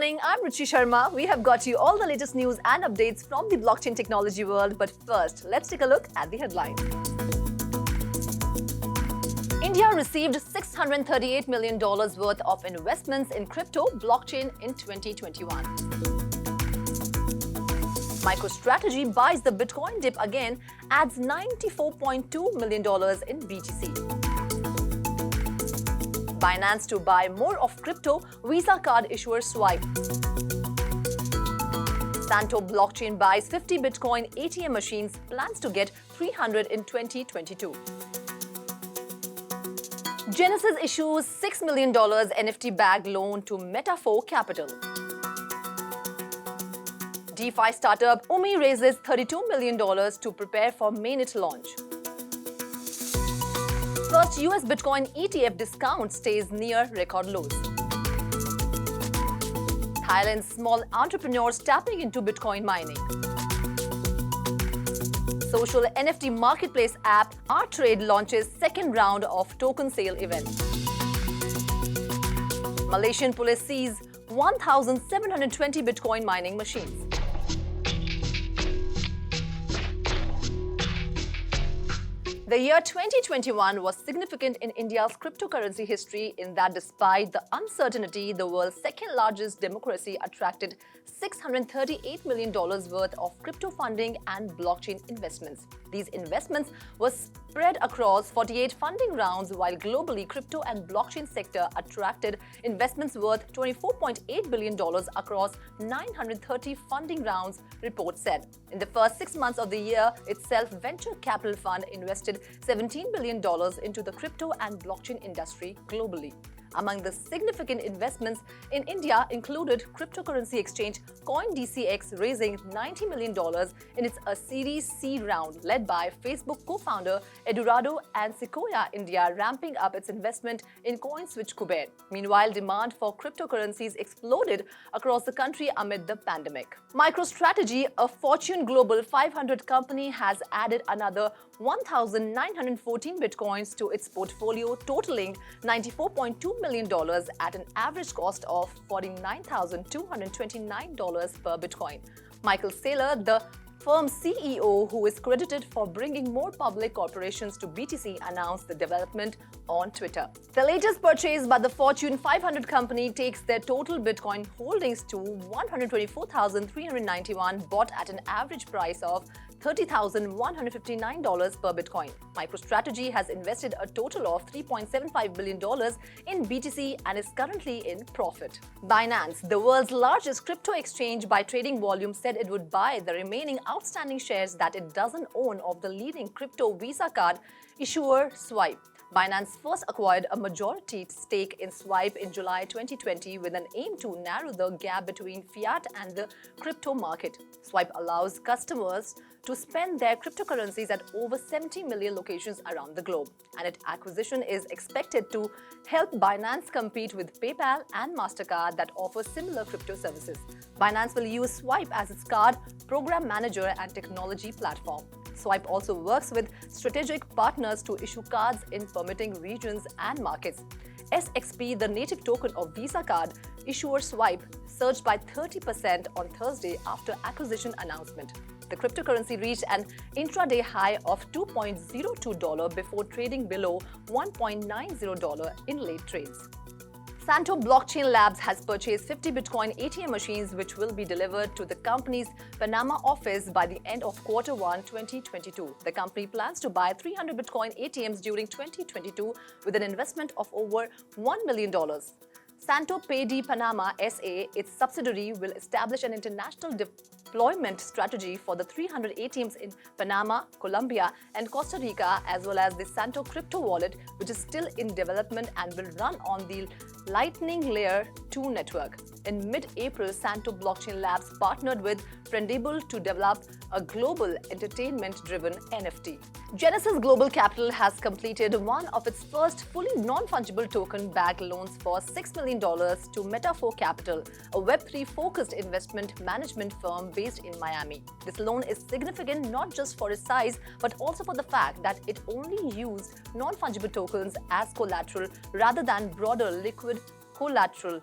morning, I'm Ruchi Sharma. We have got you all the latest news and updates from the blockchain technology world. But first, let's take a look at the headlines. India received $638 million worth of investments in crypto blockchain in 2021. MicroStrategy buys the Bitcoin dip again, adds $94.2 million in BTC. Binance to buy more of crypto Visa card issuer Swipe. Santo Blockchain buys 50 Bitcoin ATM machines, plans to get 300 in 2022. Genesis issues $6 million NFT-backed loan to Meta4 Capital. DeFi startup Umee raises $32 million to prepare for mainnet launch. First US Bitcoin ETF discount stays near record lows. Thailand's small entrepreneurs tapping into Bitcoin mining. Social NFT marketplace app Artrade launches second round of token sale event. Malaysian police seize 1,720 Bitcoin mining machines. The year 2021 was significant in India's cryptocurrency history in that despite the uncertainty, the world's second largest democracy attracted $638 million worth of crypto funding and blockchain investments. These investments were spread across 48 funding rounds, while globally crypto and blockchain sector attracted investments worth $24.8 billion across 930 funding rounds, reports said. In the first 6 months of the year itself, venture capital fund invested $17 billion into the crypto and blockchain industry globally. Among the significant investments in India included cryptocurrency exchange CoinDCX raising $90 million in its Series C round, led by Facebook co-founder Edurado, and Sequoia India ramping up its investment in CoinSwitch Kuber. Meanwhile, demand for cryptocurrencies exploded across the country amid the pandemic. MicroStrategy, a Fortune Global 500 company, has added another 1,914 bitcoins to its portfolio, totaling $94.2 million at an average cost of $49,229 per bitcoin. Michael Saylor, the firm's CEO, who is credited for bringing more public corporations to BTC, announced the development on Twitter. The latest purchase by the Fortune 500 company takes their total Bitcoin holdings to 124,391, bought at an average price of $30,159 per Bitcoin. MicroStrategy has invested a total of $3.75 billion in BTC and is currently in profit. Binance, the world's largest crypto exchange by trading volume, said it would buy the remaining outstanding shares that it doesn't own of the leading crypto Visa card issuer Swipe. Binance first acquired a majority stake in Swipe in July 2020 with an aim to narrow the gap between fiat and the crypto market. Swipe allows customers to spend their cryptocurrencies at over 70 million locations around the globe, and its acquisition is expected to help Binance compete with PayPal and MasterCard that offer similar crypto services. Binance will use Swipe as its card, program manager, and technology platform. Swipe also works with strategic partners to issue cards in permitting regions and markets. SXP, the native token of Visa card issuer Swipe, surged by 30% on Thursday after acquisition announcement. The cryptocurrency reached an intraday high of $2.02 before trading below $1.90 in late trades. Santo Blockchain Labs has purchased 50 Bitcoin ATM machines, which will be delivered to the company's Panama office by the end of Q1 2022. The company plans to buy 300 Bitcoin ATMs during 2022 with an investment of over $1 million. Santo Paydi Panama SA, its subsidiary, will establish an international deployment strategy for the 300 ATMs in Panama, Colombia, and Costa Rica, as well as the Santo Crypto Wallet, which is still in development and will run on the Lightning Layer 2 network. In mid-April, Santo Blockchain Labs partnered with Friendable to develop a global entertainment-driven NFT. Genesis Global Capital has completed one of its first fully non-fungible token-backed loans for $6 million to Meta4 Capital, a Web3-focused investment management firm based in Miami. This loan is significant not just for its size, but also for the fact that it only used non-fungible tokens as collateral rather than broader liquid collateral.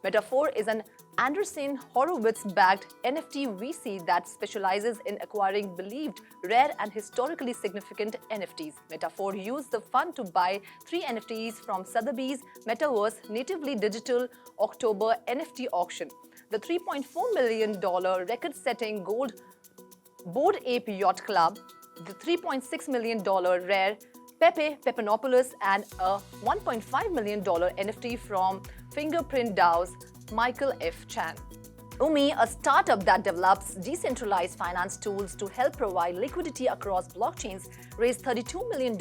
Meta4 is an Andreessen Horowitz-backed NFT VC that specializes in acquiring believed, rare and historically significant NFTs. Meta4 used the fund to buy 3 NFTs from Sotheby's Metaverse natively digital October NFT auction. The $3.4 million record-setting gold Bored Ape Yacht Club, the $3.6 million rare Pepe Pepanopoulos, and a $1.5 million NFT from Fingerprint DAO's Michael F. Chan. Umee, a startup that develops decentralized finance tools to help provide liquidity across blockchains, raised $32 million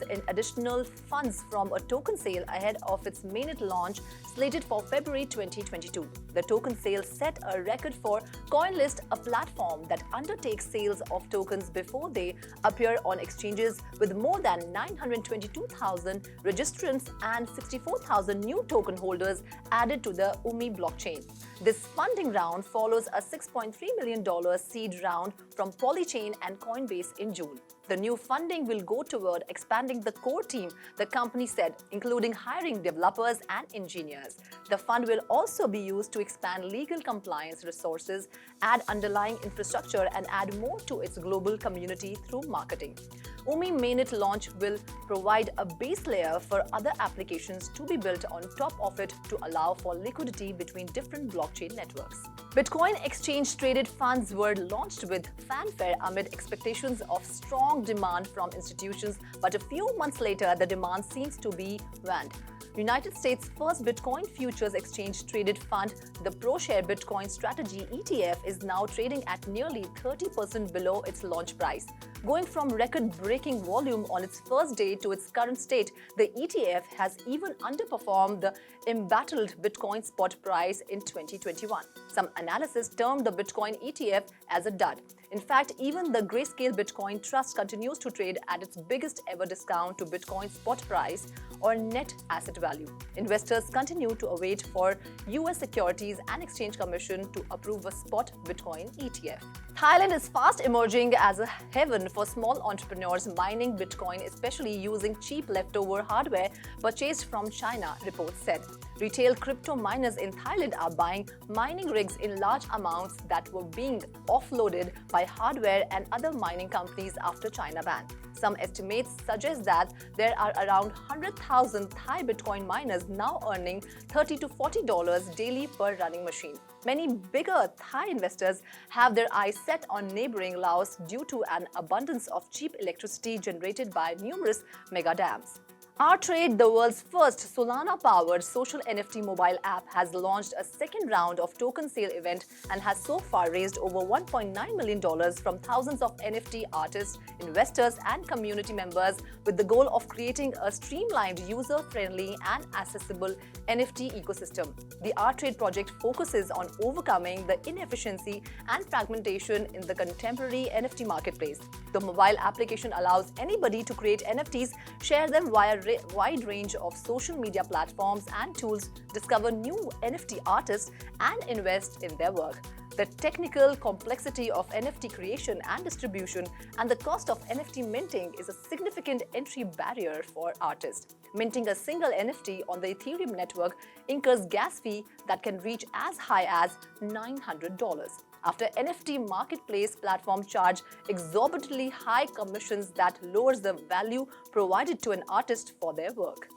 in additional funds from a token sale ahead of its mainnet launch slated for February 2022. The token sale set a record for CoinList, a platform that undertakes sales of tokens before they appear on exchanges, with more than 922,000 registrants and 64,000 new token holders added to the Umee blockchain. This funding round follows a $6.3 million seed round from Polychain and Coinbase in June. The new funding will go toward expanding the core team, the company said, including hiring developers and engineers. The fund will also be used to expand legal compliance resources, add underlying infrastructure, and add more to its global community through marketing. Umee mainnet launch will provide a base layer for other applications to be built on top of it to allow for liquidity between different blockchain networks. Bitcoin exchange-traded funds were launched with fanfare amid expectations of strong demand from institutions, but a few months later, the demand seems to be waned. United States' first Bitcoin futures exchange-traded fund, the ProShare Bitcoin Strategy ETF, is now trading at nearly 30% below its launch price. Going from record-breaking volume on its first day to its current state, the ETF has even underperformed the embattled Bitcoin spot price in 2021. Some analysis termed the Bitcoin ETF as a dud. In fact, even the Grayscale Bitcoin Trust continues to trade at its biggest ever discount to Bitcoin spot price or net asset value. Investors continue to await for US Securities and Exchange Commission to approve a spot Bitcoin ETF. Thailand is fast emerging as a haven for small entrepreneurs mining Bitcoin, especially using cheap leftover hardware purchased from China, reports said. Retail crypto miners in Thailand are buying mining rigs in large amounts that were being offloaded by hardware and other mining companies after China ban. Some estimates suggest that there are around 100,000 Thai Bitcoin miners now earning $30 to $40 daily per running machine. Many bigger Thai investors have their eyes set on neighboring Laos due to an abundance of cheap electricity generated by numerous mega dams. Artrade, the world's first Solana-powered social NFT mobile app, has launched a second round of token sale event and has so far raised over $1.9 million from thousands of NFT artists, investors, and community members, with the goal of creating a streamlined, user-friendly, and accessible NFT ecosystem. The Artrade project focuses on overcoming the inefficiency and fragmentation in the contemporary NFT marketplace. The mobile application allows anybody to create NFTs, share them via a wide range of social media platforms and tools, discover new NFT artists, and invest in their work. The technical complexity of NFT creation and distribution and the cost of NFT minting is a significant entry barrier for artists. Minting a single NFT on the Ethereum network incurs gas fee that can reach as high as $900. After NFT marketplace platforms charge exorbitantly high commissions that lowers the value provided to an artist for their work.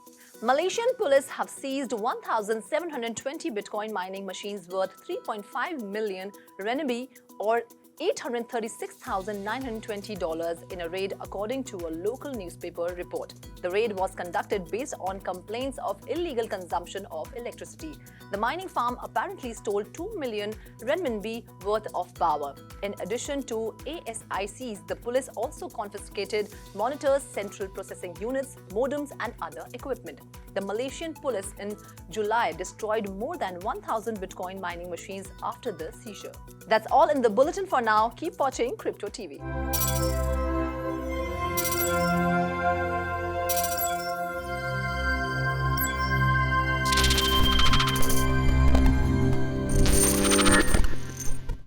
Malaysian police have seized 1,720 Bitcoin mining machines worth 3.5 million renminbi or $836,920 in a raid, according to a local newspaper report. The raid was conducted based on complaints of illegal consumption of electricity. The mining farm apparently stole 2 million renminbi worth of power. In addition to ASICs, the police also confiscated monitors, central processing units, modems, and other equipment. The Malaysian police in July destroyed more than 1,000 Bitcoin mining machines after the seizure. That's all in the bulletin for now. Keep watching Crypto TV.